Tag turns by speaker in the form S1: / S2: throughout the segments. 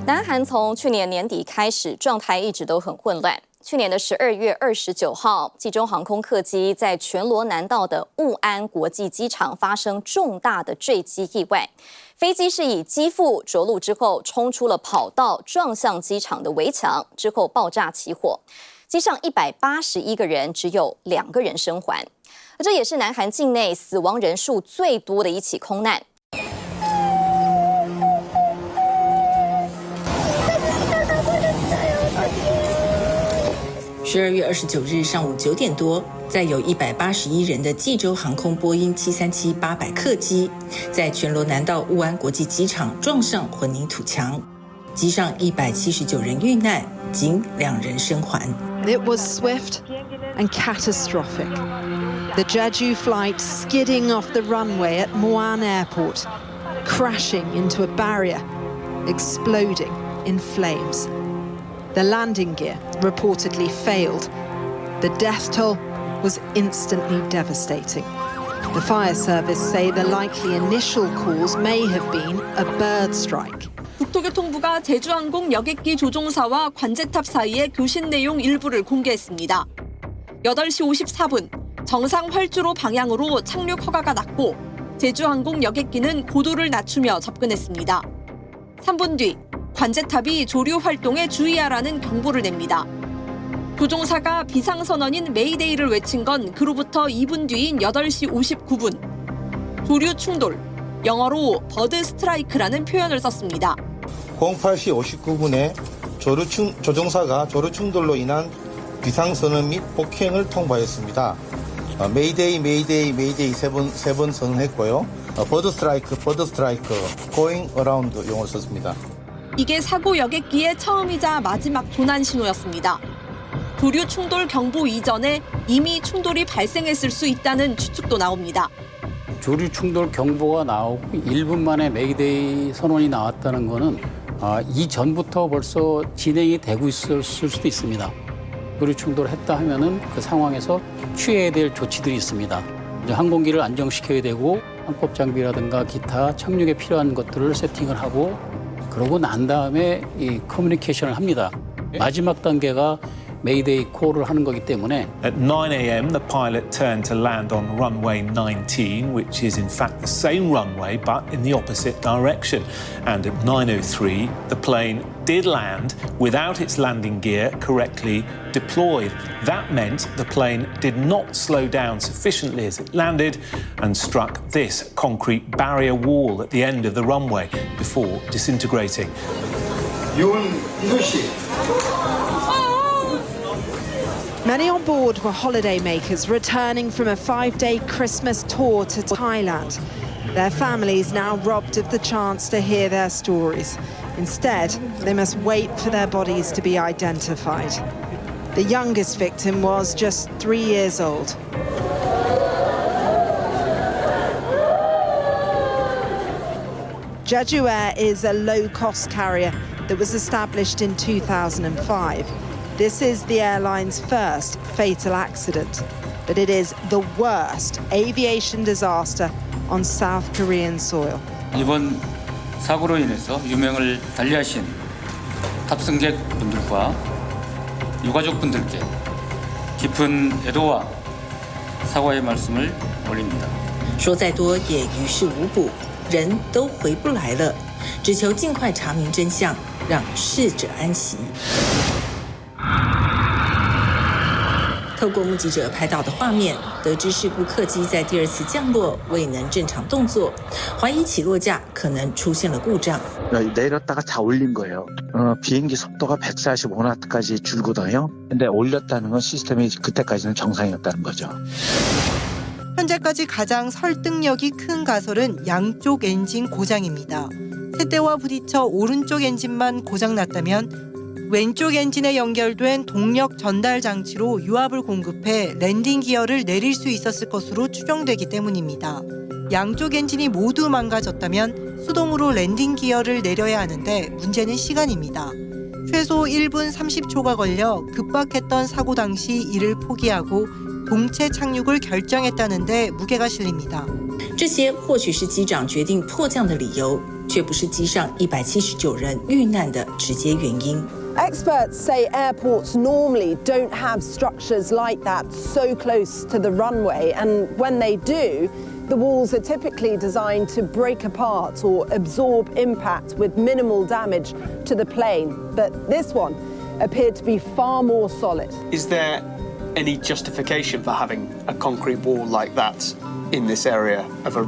S1: 南韩从去年年底开始，状态一直都很混乱。去年的12月29号，济州航空客机在全罗南道的务安国际机场发生重大的坠机意外，飞机是以机腹着陆之后冲出了跑道，撞向机场的围墙，之后爆炸起火。机上181个人，只有2个人生还。这也是南韩境内死亡人数最多的一起空难。
S2: 12月29日上午9点多，载有181人的济州航空波音737-800客机，在全罗南道务安国际机场撞上混凝土墙，机上179人遇难，仅2人生还。
S3: It was swift and catastrophic. The Jeju flight skidding off the runway at Muan Airport, crashing into a barrier, exploding in flames. The landing gear reportedly failed. The death toll was instantly devastating. The fire service say the likely initial cause may have been a bird strike.
S4: 국토교통부가 제주항공 여객기 조종사와 관제탑 사이의 교신 내용 일부를 공개했습니다. 8시 54분, 정상 활주로 방향으로 착륙 허가가 났고 제주항공 여객기는 고도를 낮추며 접근했습니다. 3분 뒤, 관제탑이 조류 활동에 주의하라는 경보를 냅니다. 조종사가 비상선언인 메이데이를 외친 건 그로부터 2분 뒤인 8시 59분. 조류 충돌, 영어로 버드 스트라이크라는 표현을 썼습니다.
S5: 08시 59분에 조종사가 조류 충돌로 인한 비상선언 및 폭행을 통보하였습니다. 메이데이, 메이데이, 메이데이 세 번 선언했고요. 버드 스트라이크, going around 용어를 썼습니다.
S4: 이게 사고 여객기의 처음이자 마지막 조난 신호였습니다. 조류 충돌 경보 이전에 이미 충돌이 발생했을 수 있다는 추측도 나옵니다.
S6: 조류 충돌 경보가 나오고 1분 만에 메이데이 선언이 나왔다는 거는 이전부터 벌써 진행이 되고 있을 수도 있습니다. 조류 충돌했다 하면은 그 상황에서 취해야 될 조치들이 있습니다. 이제 항공기를 안정시켜야 되고 항법 장비라든가 기타 착륙에 필요한 것들을 세팅을 하고 그러고 난 다음에 이 커뮤니케이션을 합니다. 마지막 단계가 메이데이 콜을 하는 거기 때문에.
S7: At 9 a.m. the pilot turned to land on runway 19, which is in fact the same runway but in the opposite direction. And at 9:03 the plane did land without its landing gear correctly deployed. That meant the plane did not slow down sufficiently as it landed and struck this concrete barrier wall at the end of the runway before disintegrating.
S5: 윤희선 씨.
S3: Many on board were holidaymakers returning from a 5-day Christmas tour to Thailand. Their families now robbed of the chance to hear their stories. Instead, they must wait for their bodies to be identified. The youngest victim was just 3 years old. Jeju Air is a low-cost carrier that was established in 2005. This is the airline's first fatal accident, but it is the worst aviation disaster on South Korean soil.
S8: 이번 사고로 인해서 유명을 달리하신 탑승객분들과 유가족분들께 깊은 애도와 사과의 말씀을 올립니다.
S2: 说再多也于事无补，人都回不来了，只求尽快查明真相，让逝者安息。 透过目击者拍到的画面，得知事故客机在第2次降落未能正常动作，怀疑起落架可能出现了故障。
S9: 내렸다가 다 올린 거예요. 비행기 속도가 145knot까지 줄거든요. 근데 올렸다는 건 시스템이 그때까지는 정상이었다는 거죠.
S10: 현재까지 가장 설득력이 큰 가설은 양쪽 엔진 고장입니다. 세대와 부딪혀 오른쪽 엔진만 고장났다면 왼쪽 엔진에 연결된 동력 전달 장치로 유압을 공급해 랜딩 기어를 내릴 수 있었을 것으로 추정되기 때문입니다. 양쪽 엔진이 모두 망가졌다면 수동으로 랜딩 기어를 내려야 하는데 문제는 시간입니다. 최소 1분 30초가 걸려 급박했던 사고 당시 이를 포기하고 동체 착륙을 결정했다는 데 무게가 실립니다.
S2: 这些或许是机长决定迫降的理由，却不是机上179人遇难的直接原因。
S3: Experts say airports normally don't have structures like that so close to the runway, and when they do, the walls are typically designed to break apart or absorb impact with minimal damage to the plane. But this one appeared to be far more solid.
S11: Is there any justification for having a concrete wall like that in this area of a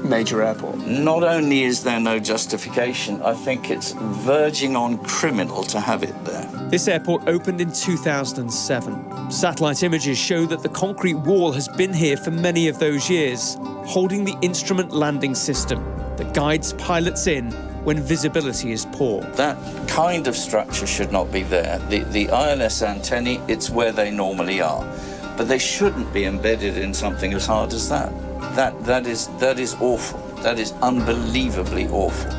S11: major airport?
S12: Not only is there no justification, I think it's verging on criminal to have it there.
S11: This airport opened in 2007. Satellite images show that the concrete wall has been here for many of those years, holding the instrument landing system that guides pilots in when visibility is poor.
S12: That kind of structure should not be there. The ILS antennae, it's where they normally are. But they shouldn't be embedded in something as hard as that. That is awful. That is unbelievably awful.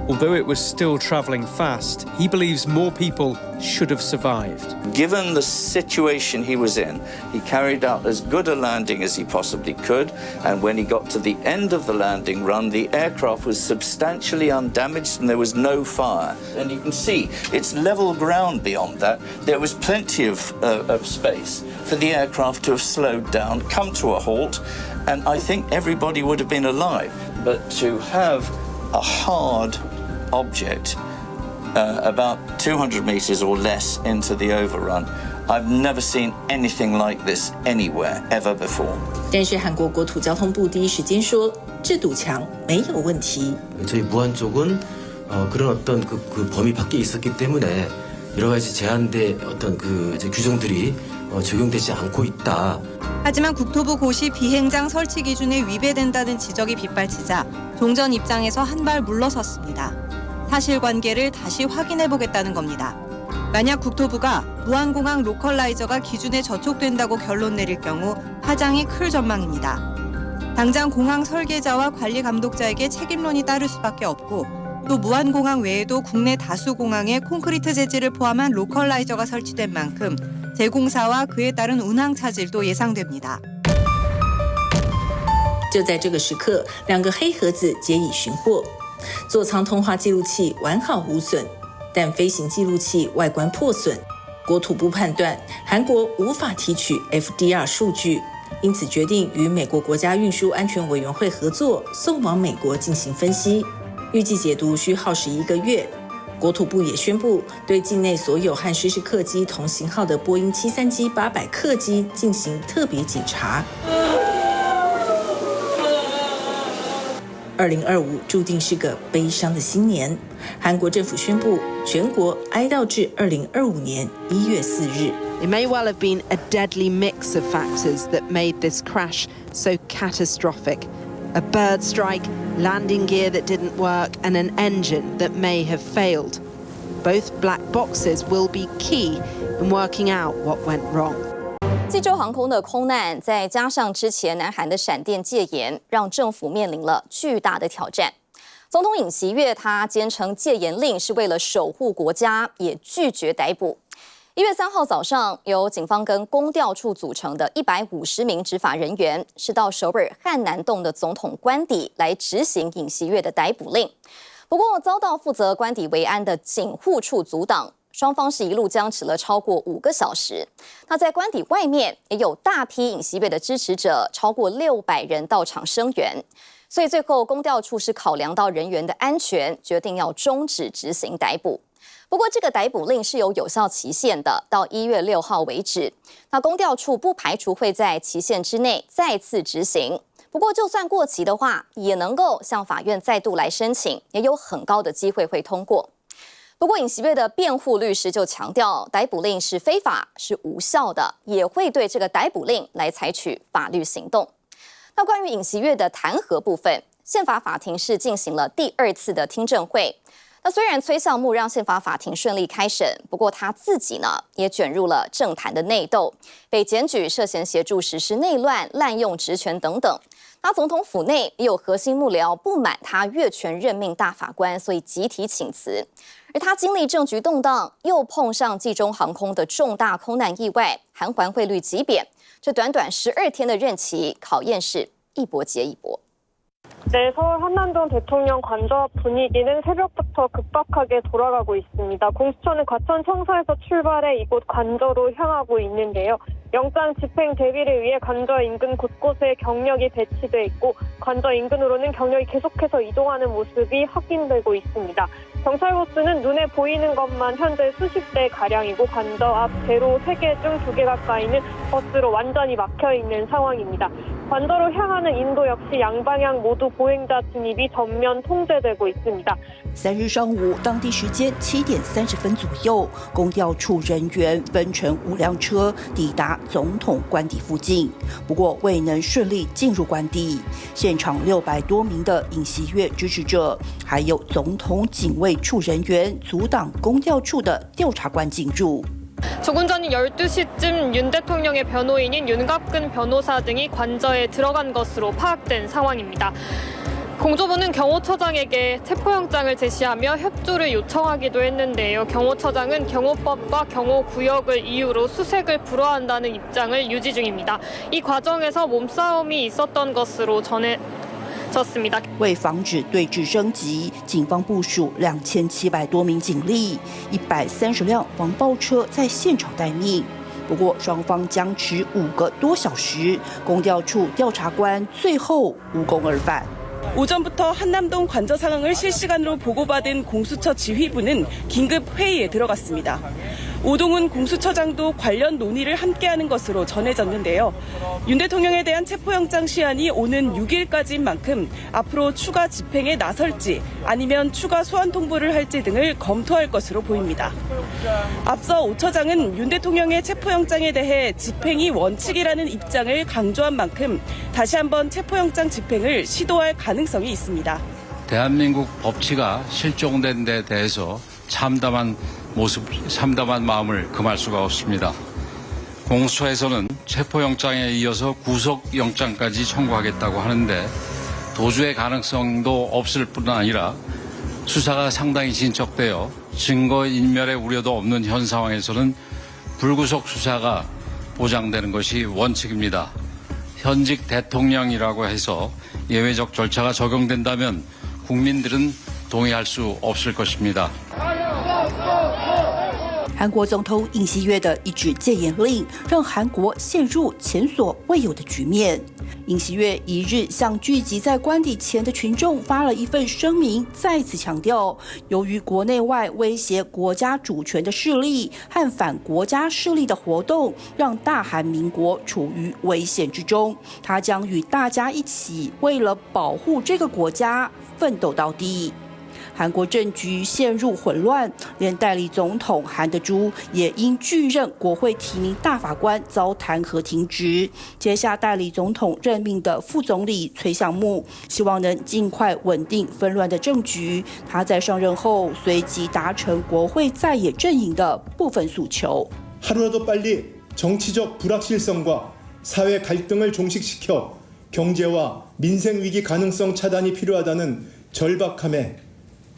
S11: Although it was still travelling fast, he believes more people should have survived.
S12: Given the situation he was in, he carried out as good a landing as he possibly could, and when he got to the end of the landing run, the aircraft was substantially undamaged and there was no fire. And you can see it's level ground beyond that. There was plenty of space for the aircraft to have slowed down, come to a halt, and I think everybody would have been alive. But to have a hard object about 200 meters or less into the overrun, I've never seen anything like this anywhere ever before.
S2: 但是韩国国土交通部第一时间说，这堵墙没有问题。
S13: 저희 무안 쪽은 그런 어떤 그 범위 밖에 있었기 때문에 여러 가지 제한된 어떤 그 규정들이 적용되지 않고 있다.
S10: 하지만 국토부 고시 비행장 설치 기준에 위배된다는 지적이 빗발치자 종전 입장에서 한 발 물러섰습니다. 사실관계를 다시 확인해보겠다는 겁니다. 만약 국토부가 무안공항 로컬라이저가 기준에 저촉된다고 결론 내릴 경우 파장이 클 전망입니다. 당장 공항 설계자와 관리 감독자에게 책임론이 따를 수밖에 없고 또 무안공항 외에도 국내 다수 공항에 콘크리트 재질을 포함한 로컬라이저가 설치된 만큼 재공사와 그에 따른 운항 차질도 예상됩니다.
S2: 就在这个时刻，两个黑盒子皆已寻获，座舱通话记录器完好无损，但飞行记录器外观破损。国土部判断韩国无法提取 FDR 数据，因此决定与美国国家运输安全委员会合作，送往美国进行分析。预计解读需耗时1个月。国土部也宣布，对境内所有和失事客机同型号的波音737-800客机进行特别检查。2025注定是个悲伤的新年，韩国政府宣布全国哀悼至2025年1月4日。
S3: It may well have been a deadly mix of factors that made this crash so catastrophic. A bird strike, landing gear that didn't work, and an engine that may have failed. Both black boxes will be key in working out what went wrong.
S1: 济州航空的空难，再加上之前南韩的闪电戒严，让政府面临了巨大的挑战。总统尹锡悦他坚称戒严令是为了守护国家，也拒绝逮捕。1月3号早上，由警方跟公调处组成的150名执法人员，是到首尔汉南洞的总统官邸来执行尹锡悦的逮捕令。不过遭到负责官邸维安的警护处阻挡，双方是一路僵持了超过5个小时。那在官邸外面也有大批尹锡悦的支持者，超过600人到场声援。所以最后公调处是考量到人员的安全，决定要终止执行逮捕。不过，这个逮捕令是有效期限的，到1月6号为止。那公调处不排除会在期限之内再次执行。不过，就算过期的话，也能够向法院再度来申请，也有很高的机会会通过。不过，尹锡悦的辩护律师就强调，逮捕令是非法、是无效的，也会对这个逮捕令来采取法律行动。那关于尹锡悦的弹劾部分，宪法法庭是进行了第2次的听证会。那虽然崔相木让宪法法庭顺利开审，不过他自己呢也卷入了政坛的内斗，被检举涉嫌协助实施内乱、滥用职权等等。那总统府内也有核心幕僚不满他越权任命大法官，所以集体请辞。而他经历政局动荡，又碰上济州航空的重大空难意外，韩环汇率急贬，这短短12天的任期，考验是一波接一波。
S14: 네, 서울 한남동 대통령 관저 앞 분위기는 새벽부터 급박하게 돌아가고 있습니다. 공수처는 과천 청사에서 출발해 이곳 관저로 향하고 있는데요. 영장 집행 대비를 위해 관저 인근 곳곳에 경력이 배치돼 있고 관저 인근으로는 경력이 계속해서 이동하는 모습이 확인되고 있습니다. 경찰 보스는 눈에 보이는 것만 현재 수십 대 가량이고 관저 앞 대로 3개 중 2개 가까이는 버스로 완전히 막혀 있는 상황입니다. 관저로 향하는 인도 역시 양방향 모두 보행자 진입이 전면 통제되고 있습니다.
S15: 3日上午，当地时间7点30分左右，公调处人员分成5辆车抵达总统官邸附近，不过未能顺利进入官邸。现场600多名的尹锡悦支持者，还有总统警卫处人员阻挡公调处的调查官进入。
S16: 조금 전 12시쯤 윤 대통령의 변호인인 윤갑근 변호사 등이 관저에 들어간 것으로 파악된 상황입니다. 공조부는 경호처장에게 체포영장을 제시하며 협조를 요청하기도 했는데요. 경호처장은 경호법과 경호구역을 이유로 수색을 불허한다는 입장을 유지 중입니다. 이 과정에서 몸싸움이 있었던 것으로 전해졌습니다.
S15: 为防止对峙升级，警方部署2700多名警力，130辆防暴车在现场待命。不过双方僵持5个多小时，公调处调查官最后无功而返。
S17: 오전부터 한남동 관저 상황을 실시간으로 보고받은 공수처 지휘부는 긴급 회의에 들어갔습니다. 오동훈 공수처장도 관련 논의를 함께하는 것으로 전해졌는데요. 윤 대통령에 대한 체포영장 시한이 오는 6일까지인 만큼 앞으로 추가 집행에 나설지 아니면 추가 소환 통보를 할지 등을 검토할 것으로 보입니다. 앞서 오 처장은 윤 대통령의 체포영장에 대해 집행이 원칙이라는 입장을 강조한 만큼 다시 한번 체포영장 집행을 시도할 가능성이 있습니다.
S18: 대한민국 법치가 실종된 데 대해서 참담한 마음을 금할 수가 없습니다. 공수처에서는 체포영장에 이어서 구속영장까지 청구하겠다고 하는데 도주의 가능성도 없을 뿐 아니라 수사가 상당히 진척되어 증거인멸의 우려도 없는 현 상황에서는 불구속 수사가 보장되는 것이 원칙입니다. 현직 대통령이라고 해서 예외적 절차가 적용된다면 국민들은 동의할 수 없을 것입니다.
S15: 韩国总统尹锡悦的一纸戒严令，让韩国陷入前所未有的局面。尹锡悦一日向聚集在官邸前的群众发了一份声明，再次强调，由于国内外威胁国家主权的势力和反国家势力的活动，让大韩民国处于危险之中。他将与大家一起，为了保护这个国家奋斗到底。 韩国政局陷入混乱，连代理总统韩德洙也因拒任国会提名大法官遭弹劾停职。接下代理总统任命的副总理崔相木，希望能尽快稳定纷乱的政局。他在上任后随即达成国会在野阵营的部分诉求。
S19: 하루라도 빨리 정치적 불확실성과 사회 갈등을 종식시켜 경제와 민생 위기 가능성 차단이 필요하다는 절박함에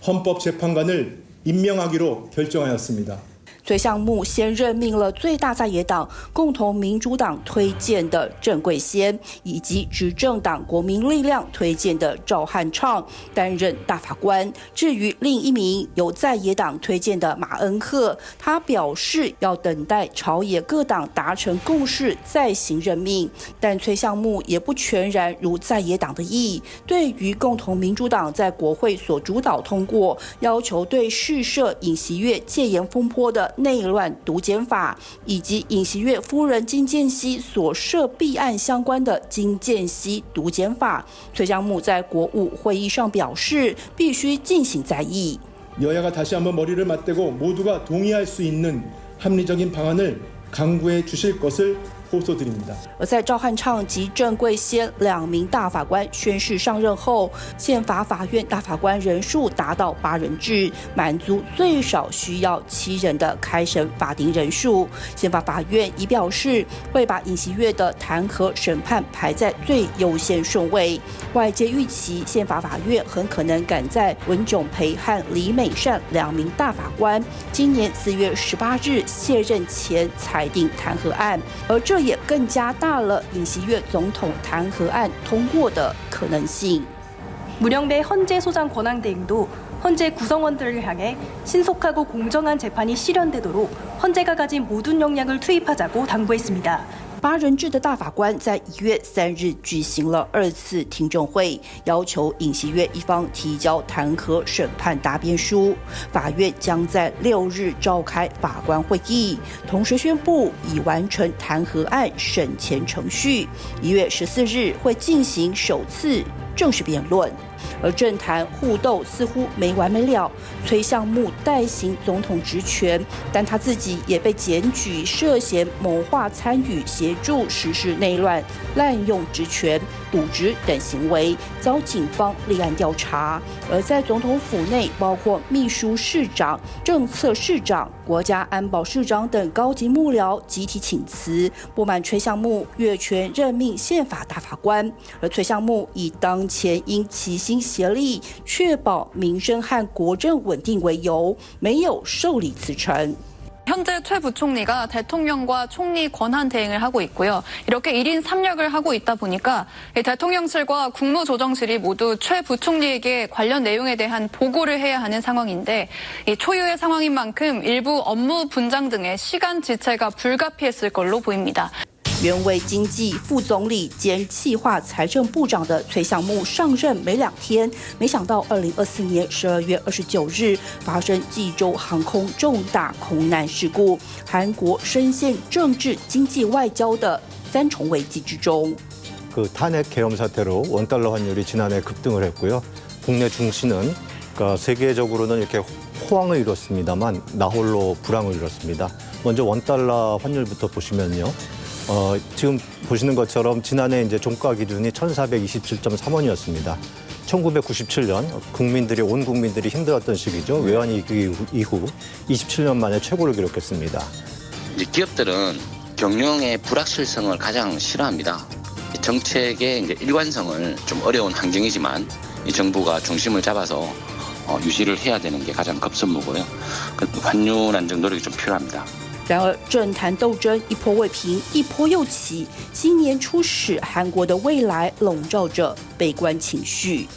S19: 헌법재판관을 임명하기로 결정하였습니다.
S15: 崔相木先任命了最大在野党共同民主党推荐的郑贵先，以及执政党国民力量推荐的赵汉畅担任大法官。至于另一名由在野党推荐的马恩赫，他表示要等待朝野各党达成共识再行任命。但崔相木也不全然如在野党的意，对于共同民主党在国会所主导通过要求对试射尹锡悦戒严风波的 内乱毒检法，以及尹锡悦夫人金建熙所涉弊案相关的金建熙毒检法，崔相木在国务会议上表示，必须进行在议。
S19: 여야가 다시 한번 머리를 맞대고 모두가 동의할 수 있는 합리적인 방안을 강구해 주실 것을 호소드립니다.
S15: 而在赵汉畅及郑贵先2名大法官宣誓上任后，宪法法院大法官人数达到8人制，满足最少需要7人的开审法定人数。宪法法院已表示，会把尹锡悦的弹劾审判排在最优先顺位。外界预期，宪法法院很可能赶在文炯培和李美善2名大法官今年4月18日卸任前裁定弹劾案，而这也更加大了尹锡悦总统弹劾案通过的可能性。
S20: 문영배 헌재 소장 권한 대행도 헌재 구성원들을 향해 신속하고 공정한 재판이 실현되도록 헌재가 가진 모든 역량을 투입하자고 당부했습니다.
S15: 8人制的大法官在1月3日举行了2次听证会，要求尹锡悦一方提交弹劾审判答辩书。法院将在6日召开法官会议，同时宣布已完成弹劾案审前程序。1月14日会进行首次正式辩论。而政坛互斗似乎没完没了，崔相木代行总统职权，但他自己也被检举涉嫌谋划参与协助实施内乱、滥用职权、渎职等行为，遭警方立案调查。而在总统府内，包括秘书室长、政策室长、国家安保室长等高级幕僚集体请辞，不满崔相木越权任命宪法大法官。而崔相木以当前应齐心协力确保民生和国政稳定为由，没有受理辞呈。
S21: 현재 최 부총리가 대통령과 총리 권한 대행을 하고 있고요. 이렇게 1인 3역을 하고 있다 보니까 대통령실과 국무조정실이 모두 최 부총리에게 관련 내용에 대한 보고를 해야 하는 상황인데 이 초유의 상황인 만큼 일부 업무 분장 등의 시간 지체가 불가피했을 걸로 보입니다.
S15: 原为经济副总理兼企划财政部长的崔相木上任没2天，没想到2024年12月29日发生济州航空重大空难事故，韩国深陷政治、经济、外交的3重危机之中。
S22: 그 탄핵 계엄 사태로 원달러 환율이 지난해 급등을 했고요. 국내 증시는 그러니까 세계적으로는 이렇게 호황을 이뤘습니다만 나홀로 불황을 이뤘습니다. 먼저 원달러 환율부터 보시면요. 지금 보시는 것처럼 지난해 이제 종가 기준이 1,427.3원이었습니다. 1997년 온 국민들이 힘들었던 시기죠. 외환위기 이후 27년 만에 최고를 기록했습니다.
S23: 이제 기업들은 경영의 불확실성을 가장 싫어합니다. 정책의 이제 일관성을 좀 어려운 환경이지만 이 정부가 중심을 잡아서 유지를 해야 되는 게 가장 급선무고요. 환율 안정 노력이 좀 필요합니다.
S15: 然而，政坛斗争一波未平，一波又起。今年初始，韩国的未来笼罩着悲观情绪。